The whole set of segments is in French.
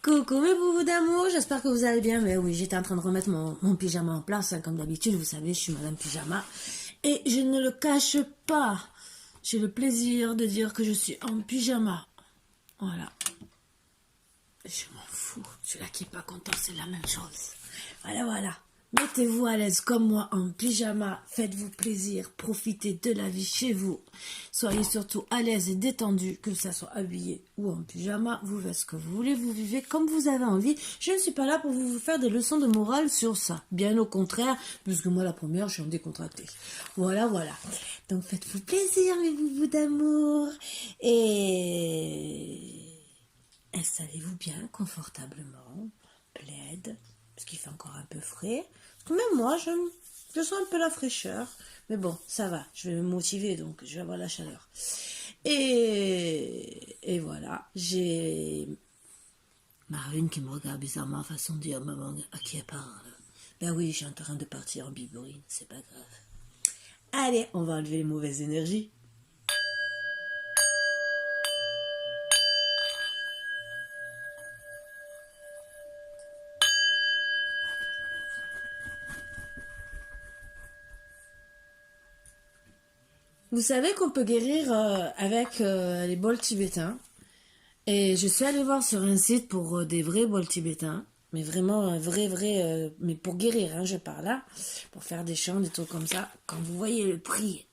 Coucou mes boubous d'amour, j'espère que vous allez bien. Mais oui, j'étais en train de remettre mon pyjama en place, hein, comme d'habitude, vous savez, je suis madame pyjama. Et je ne le cache pas, j'ai le plaisir de dire que je suis en pyjama. Voilà. Je m'en fous, celui-là qui n'est pas content, c'est la même chose. Voilà. Mettez-vous à l'aise comme moi en pyjama, faites-vous plaisir, profitez de la vie chez vous. Soyez surtout à l'aise et détendu, que ça soit habillé ou en pyjama, vous faites ce que vous voulez, vous vivez comme vous avez envie. Je ne suis pas là pour vous faire des leçons de morale sur ça, bien au contraire, puisque moi la première, je suis en décontracté. Voilà. Donc faites-vous plaisir mes boubous d'amour et installez-vous bien confortablement, plaid, parce qu'il fait encore un peu frais. Même moi, je sens un peu la fraîcheur. Mais bon, ça va, je vais me motiver, donc je vais avoir la chaleur. Et voilà, j'ai Marine qui me regarde bizarrement, façon de dire, maman, à qui elle parle? Ben oui, je suis en train de partir en biberine, c'est pas grave. Allez, on va enlever les mauvaises énergies. Vous savez qu'on peut guérir avec les bols tibétains. Et je suis allée voir sur un site pour des vrais bols tibétains. Mais vraiment un vrai, mais pour guérir, hein, je parle là. Pour faire des chants, des trucs comme ça. Quand vous voyez le prix,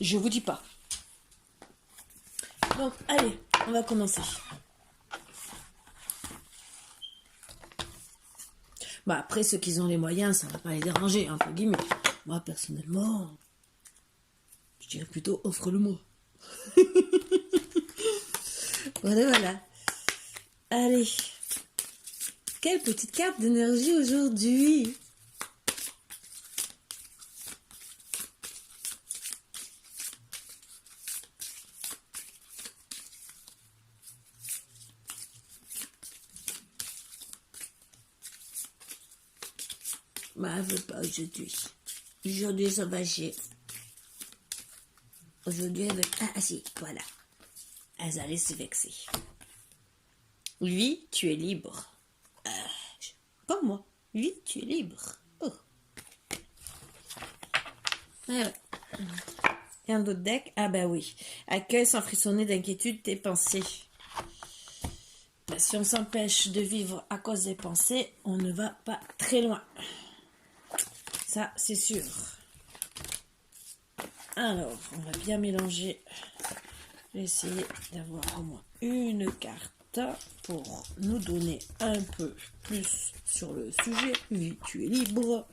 je vous dis pas. Donc, allez, on va commencer. Bah, après, ceux qui ont les moyens, ça va pas les déranger, entre guillemets. Moi, personnellement, je dirais plutôt offre-le-moi. Voilà. Allez. Quelle petite carte d'énergie aujourd'hui. Bah, elle veut pas aujourd'hui. Aujourd'hui, ça va chier. Aujourd'hui, elle veut... Ah, si, voilà. Elle allait se vexer. Oui, tu es libre. Comme moi. Oui, tu es libre. Oh. Ouais. Et un autre deck. Ah bah oui. Accueille sans frissonner d'inquiétude tes pensées. Bah, si on s'empêche de vivre à cause des pensées, on ne va pas très loin. Ça, c'est sûr. Alors, on va bien mélanger. Je vais essayer d'avoir au moins une carte pour nous donner un peu plus sur le sujet. Oui, tu es libre.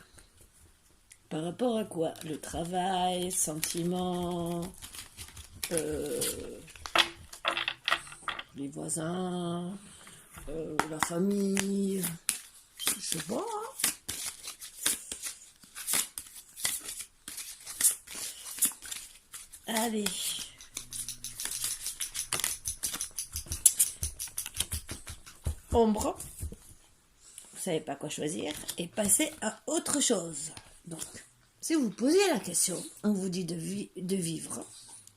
Par rapport à quoi? Le travail, sentiments, les voisins, la famille, je sais pas. Allez. Ombre. Vous savez pas quoi choisir. Et passer à autre chose. Donc, si vous posez la question, on vous dit de vivre,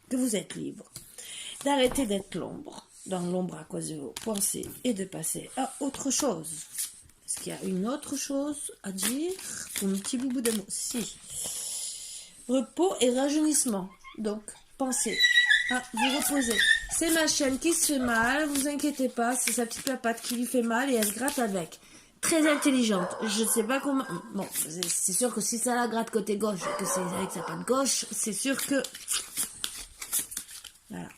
que vous êtes libre, d'arrêter d'être l'ombre, dans l'ombre à cause de vos pensées, et de passer à autre chose. Est-ce qu'il y a une autre chose à dire pour mon petit boubou d'amour? Si. Repos et rajeunissement. Donc, pensez à vous reposer. C'est ma chaîne qui se fait mal, vous inquiétez pas, c'est sa petite papate qui lui fait mal et elle se gratte avec. Très intelligente, je sais pas comment... Bon, c'est sûr que si ça la gratte côté gauche, que c'est avec sa patte gauche, c'est sûr que... Voilà.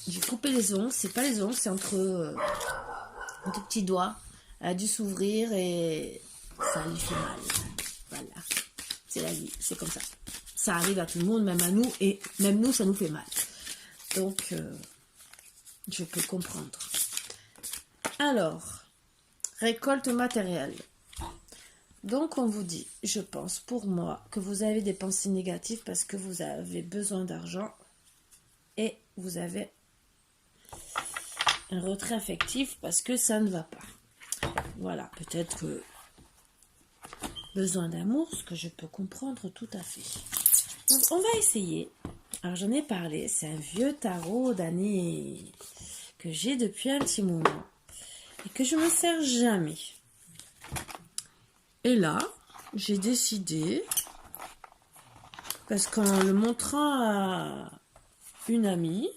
J'ai coupé les ongles, c'est pas les ongles, c'est entre un tout petit doigt. Elle a dû s'ouvrir et ça lui fait mal. Voilà. C'est la vie, c'est comme ça. Ça arrive à tout le monde, même à nous, et même nous, ça nous fait mal. Donc, je peux comprendre. Alors, récolte matérielle. Donc, on vous dit, je pense pour moi, que vous avez des pensées négatives parce que vous avez besoin d'argent et vous avez un retrait affectif parce que ça ne va pas. Voilà, peut-être que besoin d'amour, ce que je peux comprendre tout à fait. Donc, on va essayer. Alors, j'en ai parlé, c'est un vieux tarot d'année que j'ai depuis un petit moment et que je ne me sers jamais. Et là, j'ai décidé, parce qu'en le montrant à une amie,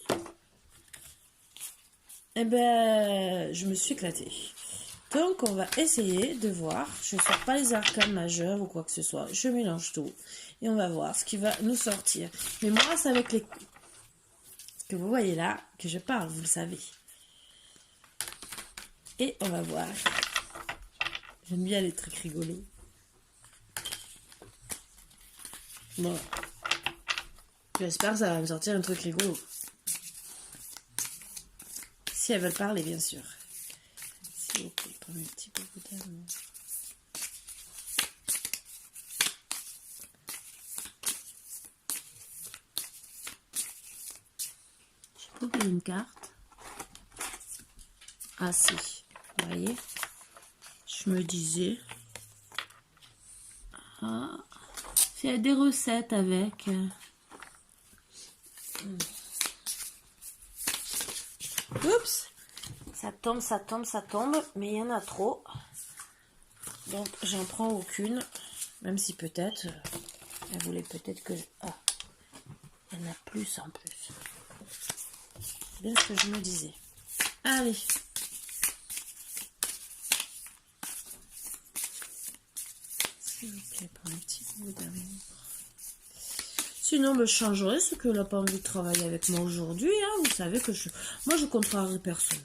eh ben, je me suis éclatée. Donc, on va essayer de voir. Je ne sors pas les arcanes majeures ou quoi que ce soit. Je mélange tout. Et on va voir ce qui va nous sortir. Mais moi, c'est avec les... que vous voyez là, que je parle, vous le savez. Et on va voir. J'aime bien les trucs rigolos. Bon. J'espère que ça va me sortir un truc rigolo. Si elles veulent parler, bien sûr. S'il vous plaît, prenez un petit peu d'amour. J'ai pas oublié une carte. Ah si, vous voyez. Je me disais. Ah, il y a des recettes avec. Oups, ça tombe, ça tombe, ça tombe, mais il y en a trop. Donc, j'en prends aucune, même si peut-être, elle voulait peut-être que... Ah, il y en a plus en plus. C'est bien ce que je me disais. Allez. S'il vous plaît, pour un petit bout d'amour. Sinon, je changerai ce que n'a pas envie de travailler avec moi aujourd'hui. Hein. Vous savez que moi, je contrarie personne.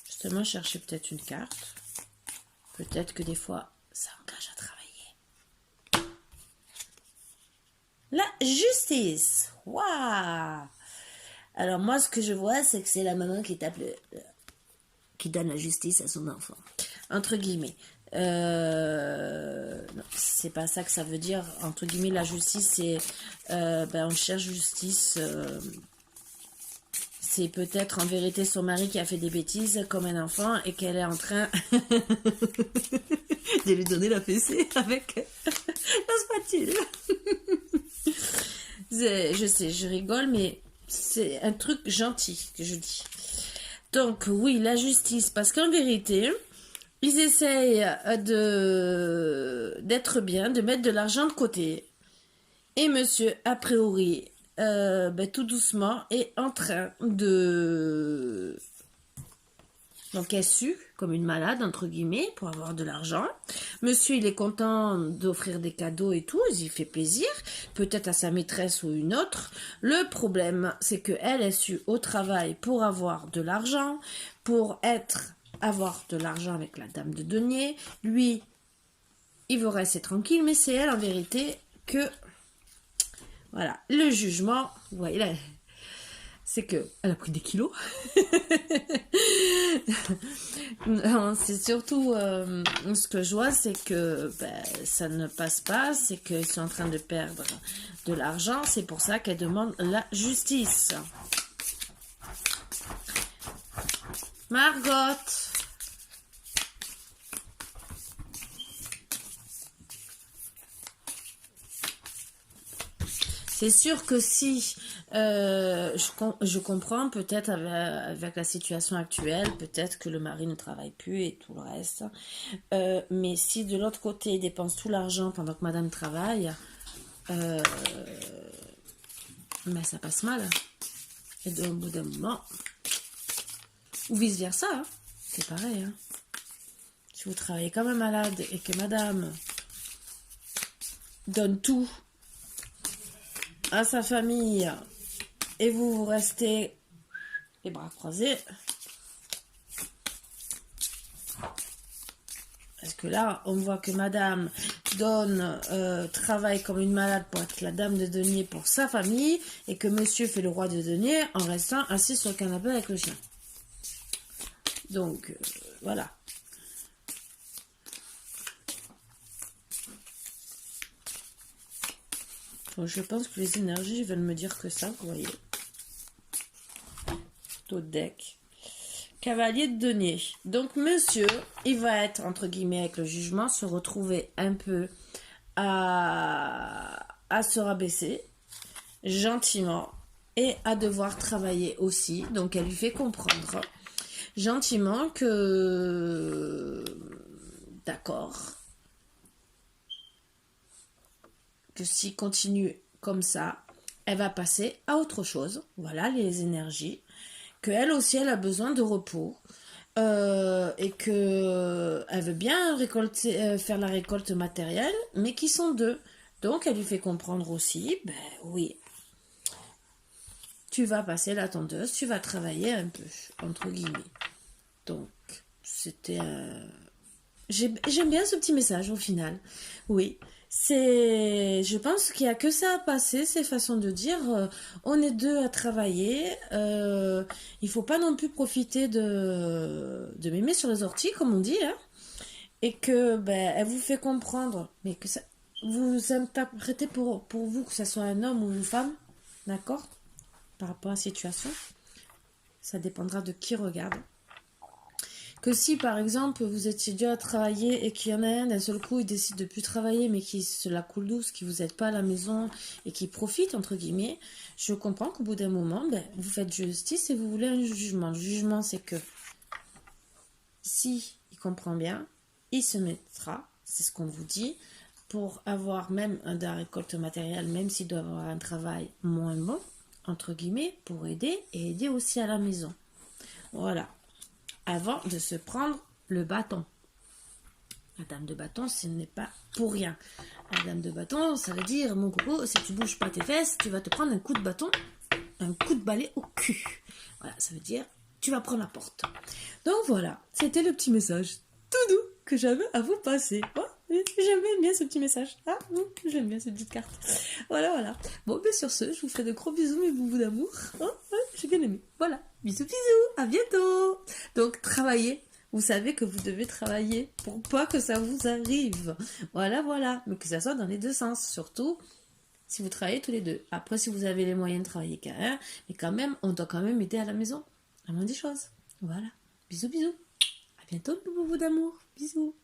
Justement, chercher peut-être une carte. Peut-être que des fois, ça engage à travailler. La justice. Waouh! Alors moi, ce que je vois, c'est que c'est la maman qui tape qui donne la justice à son enfant. Entre guillemets. Non, c'est pas ça que ça veut dire. Entre guillemets, la justice, c'est on cherche justice. C'est peut-être en vérité son mari qui a fait des bêtises comme un enfant et qu'elle est en train de lui donner la fessée avec la spatule. Je sais, je rigole, mais c'est un truc gentil que je dis. Donc oui, la justice, parce qu'en vérité, ils essayent d'être bien, de mettre de l'argent de côté. Et monsieur, a priori, tout doucement, est en train de... Donc, elle sue comme une malade, entre guillemets, pour avoir de l'argent. Monsieur, il est content d'offrir des cadeaux et tout, il fait plaisir, peut-être à sa maîtresse ou une autre. Le problème, c'est qu'elle est sue au travail pour avoir de l'argent, pour avoir de l'argent avec la dame de denier. Lui, il veut rester tranquille, mais c'est elle, en vérité, que... Voilà, le jugement, vous voyez là, c'est que elle a pris des kilos. C'est surtout ce que je vois, c'est que ça ne passe pas, c'est qu'ils sont en train de perdre de l'argent, c'est pour ça qu'elle demande la justice. Margot. C'est sûr que si je comprends peut-être avec la situation actuelle, peut-être que le mari ne travaille plus et tout le reste. Mais si de l'autre côté, il dépense tout l'argent pendant que madame travaille, ça passe mal. Et au bout d'un moment, ou vice versa, hein, c'est pareil. Hein. Si vous travaillez comme un malade et que madame donne tout à sa famille et vous restez les bras croisés, parce que là on voit que madame travaille comme une malade pour être la dame de denier pour sa famille et que monsieur fait le roi de denier en restant assis sur le canapé avec le chien. Donc voilà. Donc, je pense que les énergies veulent me dire que ça, vous voyez. D'autres decks. Cavalier de denier. Donc, monsieur, il va être, entre guillemets, avec le jugement, se retrouver un peu à se rabaisser. gentiment et à devoir travailler aussi. Donc elle lui fait comprendre gentiment que d'accord, que s'il continue comme ça, elle va passer à autre chose. Voilà les énergies. Que elle aussi, elle a besoin de repos. Et que elle veut bien récolter, faire la récolte matérielle, mais qui sont deux. Donc elle lui fait comprendre aussi, ben oui, tu vas passer la tondeuse, tu vas travailler un peu, entre guillemets. Donc c'était j'aime bien ce petit message au final. Oui, je pense qu'il y a que ça à passer, ces façons de dire. On est deux à travailler. Il faut pas non plus profiter de m'aimer sur les orties, comme on dit, hein, et que ben elle vous fait comprendre, mais que ça, vous interprétez pour vous que ce soit un homme ou une femme, d'accord, par rapport à la situation. Ça dépendra de qui regarde. Que si par exemple vous étiez déjà à travailler et qu'il y en a un d'un seul coup il décide de plus travailler mais qui se la coule douce, qui vous aide pas à la maison et qui profite entre guillemets, je comprends qu'au bout d'un moment ben, vous faites justice et vous voulez un jugement. Le jugement c'est que si il comprend bien, il se mettra, c'est ce qu'on vous dit, pour avoir même de la récolte matérielle, même s'il doit avoir un travail moins bon, entre guillemets, pour aider et aider aussi à la maison. Voilà. Avant de se prendre le bâton. La dame de bâton, ce n'est pas pour rien. La dame de bâton, ça veut dire, mon coco, si tu bouges pas tes fesses, tu vas te prendre un coup de bâton, un coup de balai au cul. Voilà, ça veut dire, tu vas prendre la porte. Donc voilà, c'était le petit message tout doux que j'avais à vous passer. Oh, j'aime bien ce petit message. Ah, j'aime bien cette petite carte. Voilà, voilà. Bon, bien sur ce, je vous fais de gros bisous, mes boubous d'amour. Oh, j'ai bien aimé. Voilà, bisous, bisous, à bientôt. Donc, travaillez. Vous savez que vous devez travailler pour pas que ça vous arrive. Voilà, voilà. Mais que ça soit dans les deux sens. Surtout si vous travaillez tous les deux. Après, si vous avez les moyens de travailler qu'un, mais quand même, on doit quand même aider à la maison. La moindre des choses. Voilà. Bisous, bisous. À bientôt, boubou d'amour. Bisous.